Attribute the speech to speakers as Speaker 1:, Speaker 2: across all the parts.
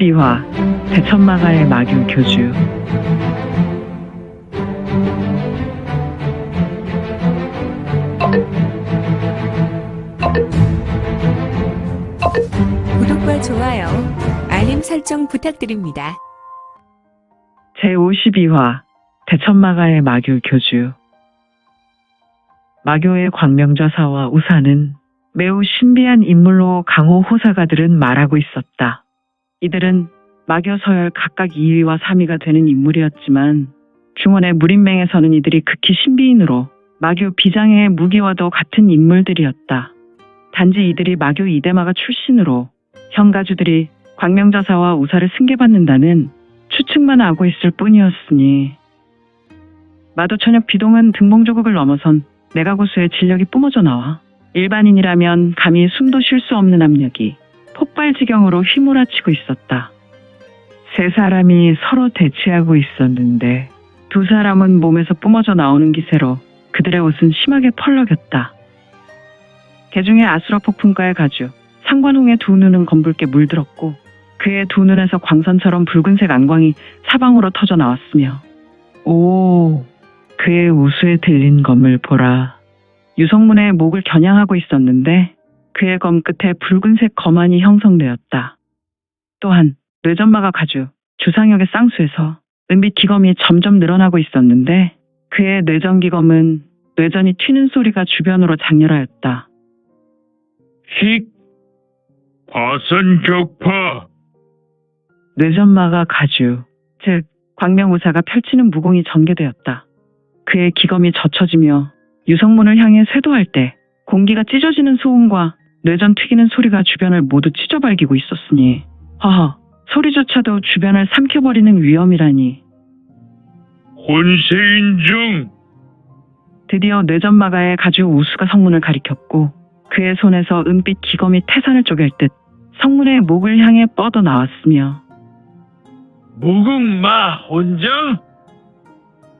Speaker 1: 제52화 대천마가의 마교 교주.
Speaker 2: 구독과 좋아요, 알림 설정 부탁드립니다.
Speaker 1: 제52화 대천마가의 마교 교주. 마교의 광명좌사와 우사는 매우 신비한 인물로 강호 호사가들은 말하고 있었다. 이들은 마교 서열 각각 2위와 3위가 되는 인물이었지만 중원의 무림맹에서는 이들이 극히 신비인으로 마교 비장의 무기와도 같은 인물들이었다. 단지 이들이 마교 이대마가 출신으로 현가주들이 광명좌사와 우사를 승계받는다는 추측만 하고 있을 뿐이었으니 마도천역 비동은 등봉조국을 넘어선 내가고수의 진력이 뿜어져 나와 일반인이라면 감히 숨도 쉴 수 없는 압력이 폭발지경으로 휘몰아치고 있었다. 세 사람이 서로 대치하고 있었는데 두 사람은 몸에서 뿜어져 나오는 기세로 그들의 옷은 심하게 펄럭였다. 개중의 아수라 폭풍가의 가주 상관홍의 두 눈은 검붉게 물들었고 그의 두 눈에서 광선처럼 붉은색 안광이 사방으로 터져 나왔으며 오, 그의 우수에 들린 검을 보라. 유성문의 목을 겨냥하고 있었는데 그의 검 끝에 붉은색 검안이 형성되었다. 또한 뇌전마가 가주 주상역의 쌍수에서 은빛 기검이 점점 늘어나고 있었는데 그의 뇌전기검은 뇌전이 튀는 소리가 주변으로 장렬하였다.
Speaker 3: 휙! 화산격파!
Speaker 1: 뇌전마가 가주, 즉 광명우사가 펼치는 무공이 전개되었다. 그의 기검이 젖혀지며 유성문을 향해 쇄도할 때 공기가 찢어지는 소음과 뇌전 튀기는 소리가 주변을 모두 찢어발기고 있었으니 허허, 소리조차도 주변을 삼켜버리는 위험이라니.
Speaker 3: 혼세인중!
Speaker 1: 드디어 뇌전마가의 가주 우수가 성문을 가리켰고 그의 손에서 은빛 기검이 태산을 쪼갤 듯 성문의 목을 향해 뻗어 나왔으며
Speaker 3: 무궁마 혼정?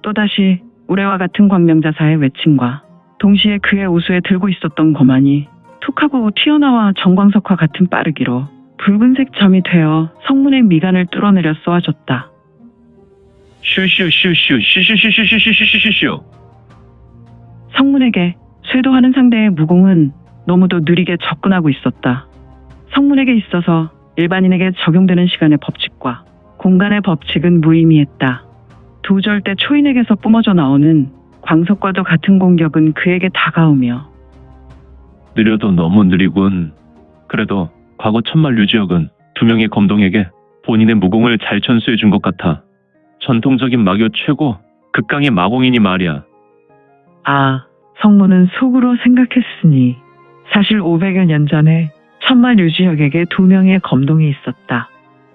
Speaker 1: 또다시 우레와 같은 광명자사의 외침과 동시에 그의 우수에 들고 있었던 검안이 툭하고 튀어나와 정광석과 같은 빠르기로 붉은색 점이 되어 성문의 미간을 뚫어내려 쏘아졌다.
Speaker 3: 슈슈슈슈슈슈슈슈슈슈슈슈슈.
Speaker 1: 성문에게 쇄도하는 상대의 무공은 너무도 느리게 접근하고 있었다. 성문에게 있어서 일반인에게 적용되는 시간의 법칙과 공간의 법칙은 무의미했다. 두 절대 초인에게서 뿜어져 나오는 광석과도 같은 공격은 그에게 다가오며
Speaker 4: 느려도 너무 느리군. 그래도 과거 천말 류지혁은 두 명의 검동에게 본인의 무공을 잘 전수해 준 것 같아. 전통적인 마교 최고 극강의 마공이니 말이야.
Speaker 1: 아, 성문은 속으로 생각했으니 사실 500여 년 전에 천마 류지혁에게 두 명의 검동이 있었다.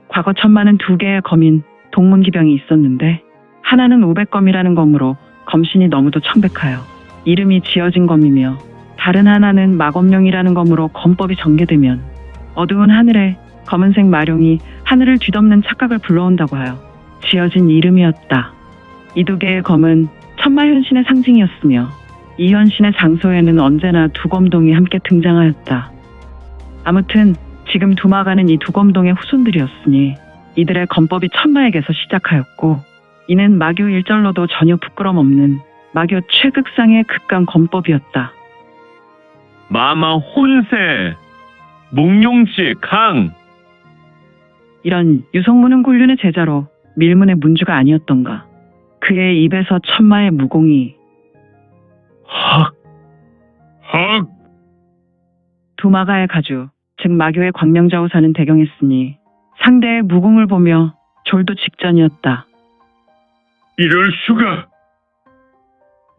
Speaker 1: 과거 천마는 두 개의 검인 동문기병이 있었는데 하나는 500검이라는 검으로 검신이 너무도 청백하여 이름이 지어진 검이며 다른 하나는 마검룡이라는 검으로 검법이 전개되면 어두운 하늘에 검은색 마룡이 하늘을 뒤덮는 착각을 불러온다고 하여 지어진 이름이었다. 이 두 개의 검은 천마현신의 상징이었으며 이 현신의 장소에는 언제나 두 검동이 함께 등장하였다. 아무튼 지금 두마가는 이 두 검동의 후손들이었으니 이들의 검법이 천마에게서 시작하였고 이는 마교 일절로도 전혀 부끄럼 없는 마교 최극상의 극강 검법이었다.
Speaker 4: 마마 혼세! 몽룡지 강!
Speaker 1: 이런 유성문은 곤륜의 제자로 밀문의 문주가 아니었던가. 그의 입에서 천마의 무공이
Speaker 4: 헉!
Speaker 3: 학!
Speaker 1: 두마가의 가주, 즉 마교의 광명좌우사는 대경했으니 상대의 무공을 보며 졸도 직전이었다.
Speaker 3: 이럴 수가!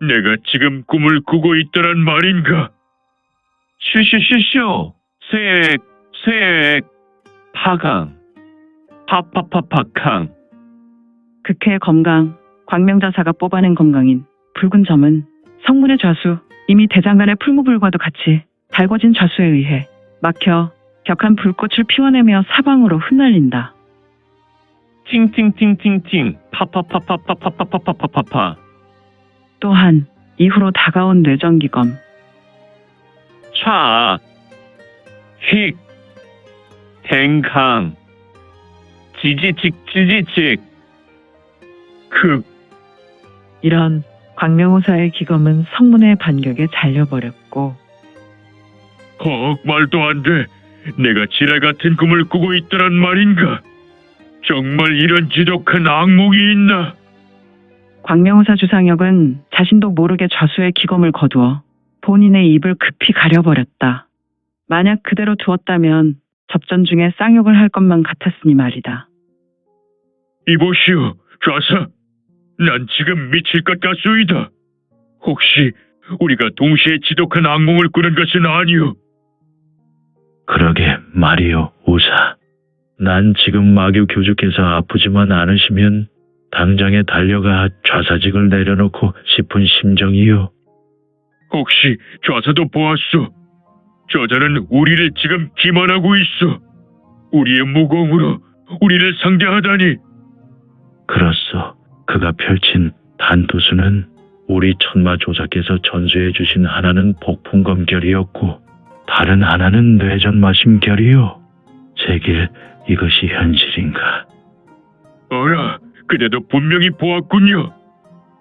Speaker 3: 내가 지금 꿈을 꾸고 있더란 말인가?
Speaker 4: 슈슈슈슈! 쇠액! 파강! 파파파파강!
Speaker 1: 극해의 검강, 광명자사가 뽑아낸 검강인 붉은 점은 성문의 좌수, 이미 대장간의 풀무불과도 같이 달궈진 좌수에 의해 막혀 격한 불꽃을 피워내며 사방으로 흩날린다.
Speaker 4: 팅팅팅팅팅! 파파파파파파파파파파!
Speaker 1: 또한 이후로 다가온 뇌전기검,
Speaker 4: 차! 휙! 댕강! 지지직.
Speaker 1: 이런 광명호사의 기검은 성문의 반격에 잘려버렸고
Speaker 3: 말도 안 돼. 내가 지뢰 같은 꿈을 꾸고 있더란 말인가? 정말 이런 지독한 악몽이 있나?
Speaker 1: 광명호사 주상혁은 자신도 모르게 좌수의 기검을 거두어 본인의 입을 급히 가려버렸다. 만약 그대로 두었다면 접전 중에 쌍욕을 할 것만 같았으니 말이다.
Speaker 3: 이보시오, 좌사. 난 지금 미칠 것 같소이다. 혹시 우리가 동시에 지독한 악몽을 꾸는 것은 아니오?
Speaker 5: 그러게 말이요, 우사. 난 지금 마교 교주께서 아프지만 않으시면 당장에 달려가 좌사직을 내려놓고 싶은 심정이요.
Speaker 3: 혹시 좌사도 보았소? 저자는 우리를 지금 기만하고 있어. 우리의 무공으로 우리를 상대하다니.
Speaker 5: 그렇소. 그가 펼친 단투수는 우리 천마 조사께서 전수해 주신 하나는 폭풍검결이었고 다른 하나는 뇌전마심결이요. 제길 이것이 현실인가?
Speaker 3: 어라, 그대도 분명히 보았군요.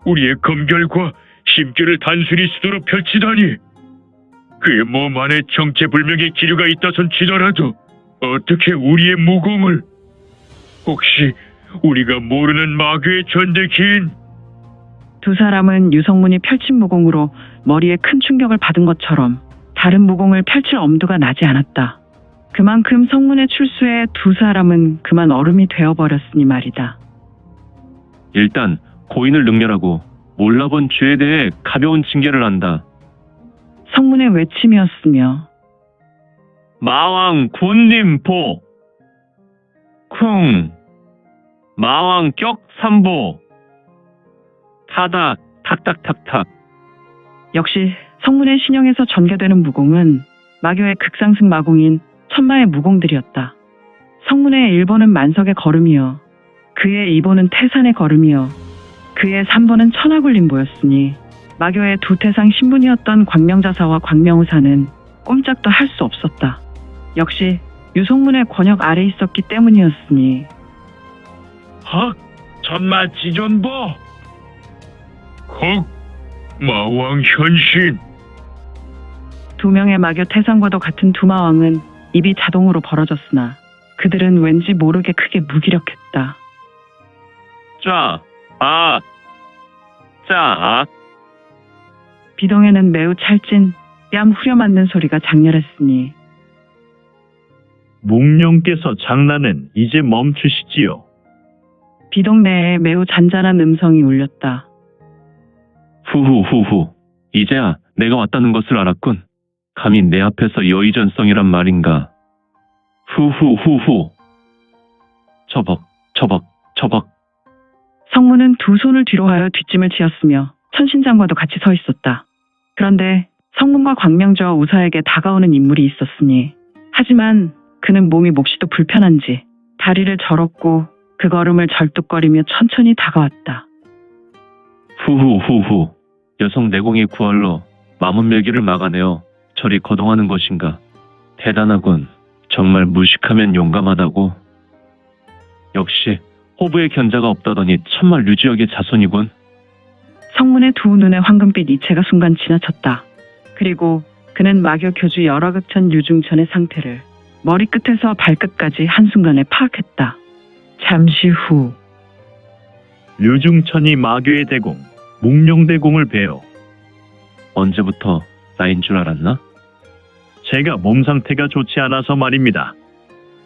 Speaker 3: 우리의 검결과 심결을 단순히 수도로 펼치다니. 그의 몸 안에 정체불명의 기류가 있다손 치더라도 어떻게 우리의 무공을... 혹시 우리가 모르는 마귀의 전대기인...
Speaker 1: 두 사람은 유성문이 펼친 무공으로 머리에 큰 충격을 받은 것처럼 다른 무공을 펼칠 엄두가 나지 않았다. 그만큼 성문의 출수에 두 사람은 그만 얼음이 되어버렸으니 말이다.
Speaker 4: 일단 고인을 능멸하고 몰라본 죄에 대해 가벼운 징계를 한다.
Speaker 1: 성문의 외침이었으며
Speaker 4: 마왕 군님 보. 쿵. 마왕 격 3보. 타다 탁탁탁탁.
Speaker 1: 역시 성문의 신형에서 전개되는 무공은 마교의 극상승 마공인 천마의 무공들이었다. 성문의 1번은 만석의 걸음이요. 그의 2번은 태산의 걸음이요. 그의 3번은 천하굴림보였으니 마교의 두 태상 신분이었던 광명자사와 광명우사는 꼼짝도 할 수 없었다. 역시 유성문의 권역 아래 있었기 때문이었으니.
Speaker 5: 천마 지존보!
Speaker 3: 마왕 현신!
Speaker 1: 두 명의 마교 태상과도 같은 두 마왕은 입이 자동으로 벌어졌으나 그들은 왠지 모르게 크게 무기력했다. 비동에는 매우 찰진 뺨 후려맞는 소리가 장렬했으니
Speaker 5: 묵룡께서 장난은 이제 멈추시지요.
Speaker 1: 비동 내에 매우 잔잔한 음성이 울렸다.
Speaker 4: 후후후후. 이제야 내가 왔다는 것을 알았군. 감히 내 앞에서 여의전성이란 말인가. 후후후후. 처벅.
Speaker 1: 성문은 두 손을 뒤로 하여 뒷짐을 지었으며 천신장과도 같이 서 있었다. 그런데 성문과 광명저와 우사에게 다가오는 인물이 있었으니 하지만 그는 몸이 몹시도 불편한지 다리를 절었고 그 걸음을 절뚝거리며 천천히 다가왔다.
Speaker 4: 후후후후. 여성 내공의 구할로 마문멸기를 막아내어 저리 거동하는 것인가. 대단하군. 정말 무식하면 용감하다고. 역시 호부의 견자가 없다더니 천마 류지역의 자손이군.
Speaker 1: 성문의 두 눈에 황금빛 이체가 순간 지나쳤다. 그리고 그는 마교 교주 열화극천 류중천의 상태를 머리끝에서 발끝까지 한순간에 파악했다. 잠시 후
Speaker 5: 류중천이 마교의 대공, 묵룡대공을 배워.
Speaker 4: 언제부터 나인 줄 알았나?
Speaker 5: 제가 몸 상태가 좋지 않아서 말입니다.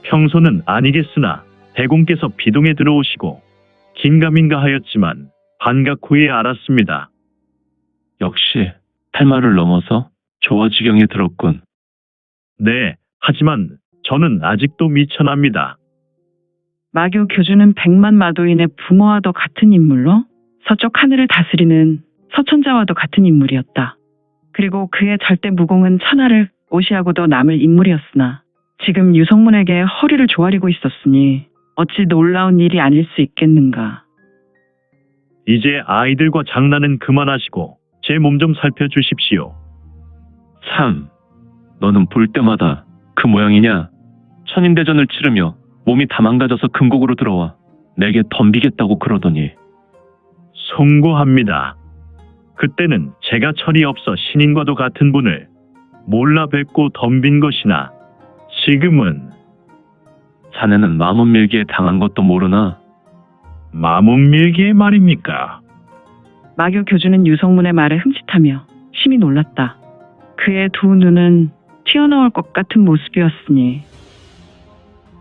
Speaker 5: 평소는 아니겠으나 대공께서 비동에 들어오시고 긴가민가 하였지만 반각 후에 알았습니다.
Speaker 4: 역시 탈마를 넘어서 조화지경에 들었군.
Speaker 5: 네, 하지만 저는 아직도 미천합니다.
Speaker 1: 마교 교주는 백만 마도인의 부모와도 같은 인물로 서쪽 하늘을 다스리는 서천자와도 같은 인물이었다. 그리고 그의 절대 무공은 천하를 오시하고도 남을 인물이었으나 지금 유성문에게 허리를 조아리고 있었으니 어찌 놀라운 일이 아닐 수 있겠는가.
Speaker 5: 이제 아이들과 장난은 그만하시고 제 몸 좀 살펴주십시오.
Speaker 4: 참, 너는 볼 때마다 그 모양이냐? 천인대전을 치르며 몸이 다 망가져서 금곡으로 들어와 내게 덤비겠다고 그러더니
Speaker 5: 송구합니다. 그때는 제가 철이 없어 신인과도 같은 분을 몰라 뵙고 덤빈 것이나 지금은
Speaker 4: 자네는 마문밀기에 당한 것도 모르나?
Speaker 5: 마문밀기의 말입니까?
Speaker 1: 마교 교주는 유성문의 말에 흠칫하며 심히 놀랐다. 그의 두 눈은 튀어나올 것 같은 모습이었으니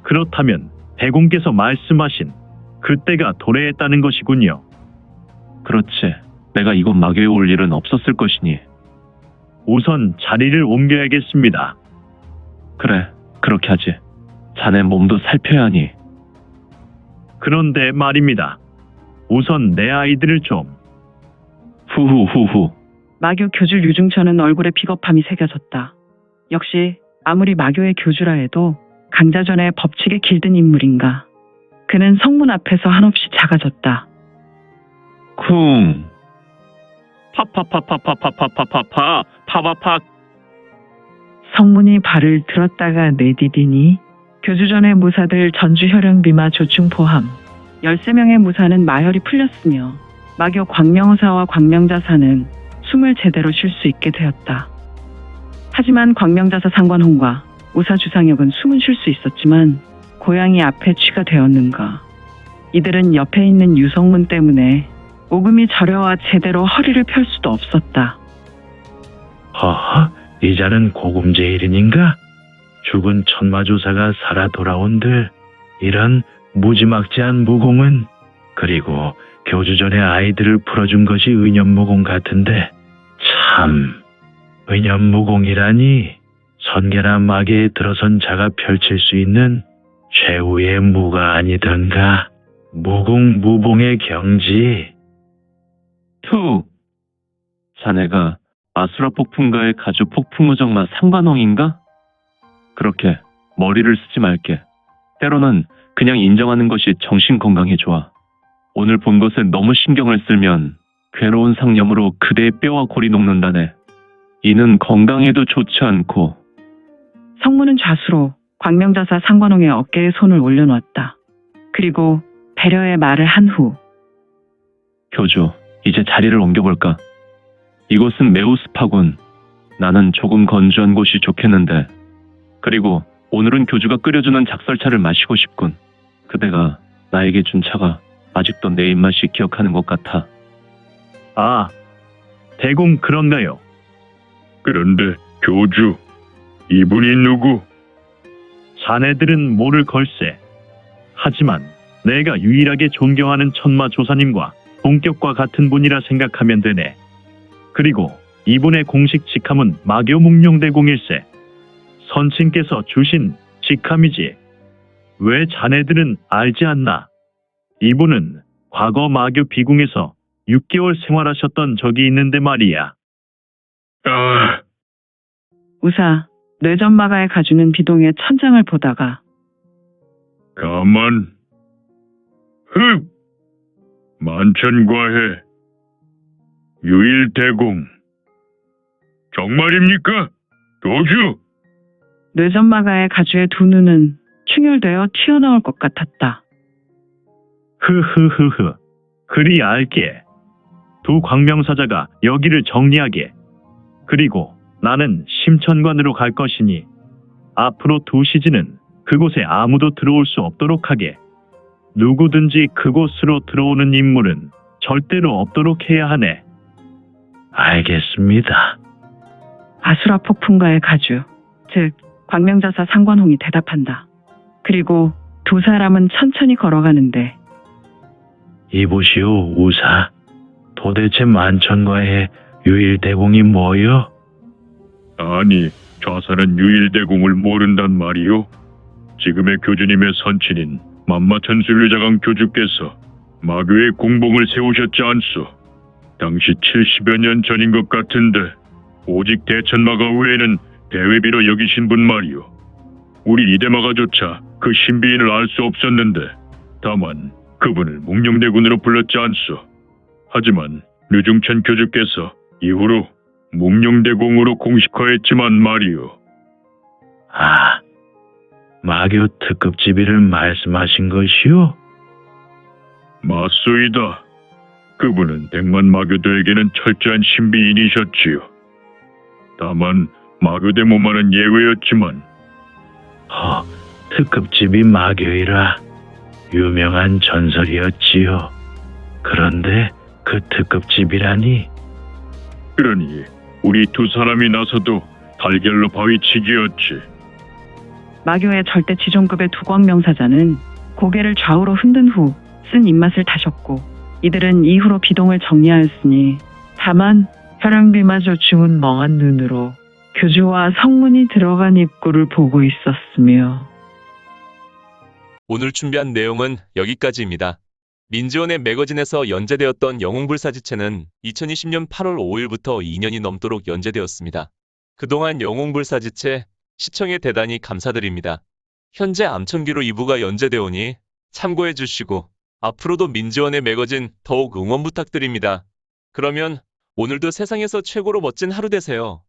Speaker 5: 그렇다면 대공께서 말씀하신 그때가 도래했다는 것이군요.
Speaker 4: 그렇지. 내가 이곳 마교에 올 일은 없었을 것이니.
Speaker 5: 우선 자리를 옮겨야겠습니다.
Speaker 4: 그래, 그렇게 하지. 자네 몸도 살펴야 하니.
Speaker 5: 그런데 말입니다. 우선 내 아이들을 좀.
Speaker 4: 후후후후.
Speaker 1: 마교 교주 류중천은 얼굴에 비겁함이 새겨졌다. 역시 아무리 마교의 교주라 해도 강자전의 법칙에 길든 인물인가. 그는 성문 앞에서 한없이 작아졌다.
Speaker 4: 쿵. 파파파파파파파파파파 파파파.
Speaker 1: 성문이 발을 들었다가 내디디니 교주전의 무사들 전주혈령비마 조충 포함 13명의 무사는 마혈이 풀렸으며 마교 광명사와 광명자사는 숨을 제대로 쉴 수 있게 되었다. 하지만 광명자사 상관홍과 우사 주상혁은 숨은 쉴 수 있었지만 고양이 앞에 쥐가 되었는가. 이들은 옆에 있는 유성문 때문에 오금이 저려와 제대로 허리를 펼 수도 없었다.
Speaker 5: 허허, 이 자는 고금제일인인가? 죽은 천마조사가 살아 돌아온들 이런 무지막지한 무공은, 그리고 교주전의 아이들을 풀어준 것이 의념무공 같은데 참, 의념무공이라니 선계나 마계에 들어선 자가 펼칠 수 있는 최후의 무가 아니던가. 무공 무봉의 경지.
Speaker 4: 투. 자네가 아수라 폭풍가의 가주 폭풍우정마 상관홍인가? 그렇게 머리를 쓰지 말게. 때로는 그냥 인정하는 것이 정신 건강에 좋아. 오늘 본 것에 너무 신경을 쓰면 괴로운 상념으로 그대의 뼈와 골이 녹는다네. 이는 건강에도 좋지 않고.
Speaker 1: 성문은 좌수로 광명자사 상관홍의 어깨에 손을 올려놓았다. 그리고 배려의 말을 한 후
Speaker 4: 교주, 이제 자리를 옮겨볼까? 이곳은 매우 습하군. 나는 조금 건조한 곳이 좋겠는데. 그리고 오늘은 교주가 끓여주는 작설차를 마시고 싶군. 그대가 나에게 준 차가 아직도 내 입맛이 기억하는 것 같아.
Speaker 5: 아, 대공 그런가요?
Speaker 3: 그런데 교주, 이분이 누구?
Speaker 5: 자네들은 모를 걸세. 하지만 내가 유일하게 존경하는 천마조사님과 동격과 같은 분이라 생각하면 되네. 그리고 이분의 공식 직함은 마교 묵룡대공일세. 선친께서 주신 직함이지. 왜 자네들은 알지 않나? 이분은 과거 마교 비궁에서 6개월 생활하셨던 적이 있는데 말이야.
Speaker 3: 아,
Speaker 1: 우사 뇌전마가에 가주는 비동의 천장을 보다가
Speaker 3: 가만. 흑! 만천과해. 유일대공. 정말입니까? 교주!
Speaker 1: 뇌전마가의 가주의 두 눈은 충혈되어 튀어나올 것 같았다.
Speaker 5: 흐흐흐흐. 그리 알게. 두 광명사자가 여기를 정리하게. 그리고 나는 심천관으로 갈 것이니 앞으로 두 시즌은 그곳에 아무도 들어올 수 없도록 하게. 누구든지 그곳으로 들어오는 인물은 절대로 없도록 해야 하네. 알겠습니다.
Speaker 1: 아수라 폭풍가의 가주, 즉 광명자사 상관홍이 대답한다. 그리고 두 사람은 천천히 걸어가는데
Speaker 5: 이보시오, 우사. 도대체 만천과의 유일대공이 뭐요?
Speaker 3: 아니, 좌사는 유일대공을 모른단 말이오? 지금의 교주님의 선친인 만마천술류자강 교주께서 마교의 공봉을 세우셨지 않소? 당시 70여 년 전인 것 같은데 오직 대천마가 외에는 대외비로 여기신 분 말이오. 우리 이대마가조차 그 신비인을 알 수 없었는데 다만 그분을 묵룡대군으로 불렀지 않소? 하지만 류중천 교주께서 이후로 묵룡대공으로 공식화했지만 말이오.
Speaker 5: 아, 마교 특급지비를 말씀하신 것이오?
Speaker 3: 맞소이다. 그분은 백만 마교도에게는 철저한 신비인이셨지요. 다만 마교대 모마는 예외였지만
Speaker 5: 특급집이 마교이라 유명한 전설이었지요. 그런데 그 특급집이라니?
Speaker 3: 그러니 우리 두 사람이 나서도 달걀로 바위치기였지.
Speaker 1: 마교의 절대 지존급의 두광명사자는 고개를 좌우로 흔든 후 쓴 입맛을 다셨고 이들은 이후로 비동을 정리하였으니 다만 혈양비마저 주운 멍한 눈으로 교주와 성문이 들어간 입구를 보고 있었으며
Speaker 6: 오늘 준비한 내용은 여기까지입니다. 민지원의 매거진에서 연재되었던 영웅불사지체는 2020년 8월 5일부터 2년이 넘도록 연재되었습니다. 그동안 영웅불사지체 시청에 대단히 감사드립니다. 현재 암천기로 2부가 연재되오니 참고해 주시고 앞으로도 민지원의 매거진 더욱 응원 부탁드립니다. 그러면 오늘도 세상에서 최고로 멋진 하루 되세요.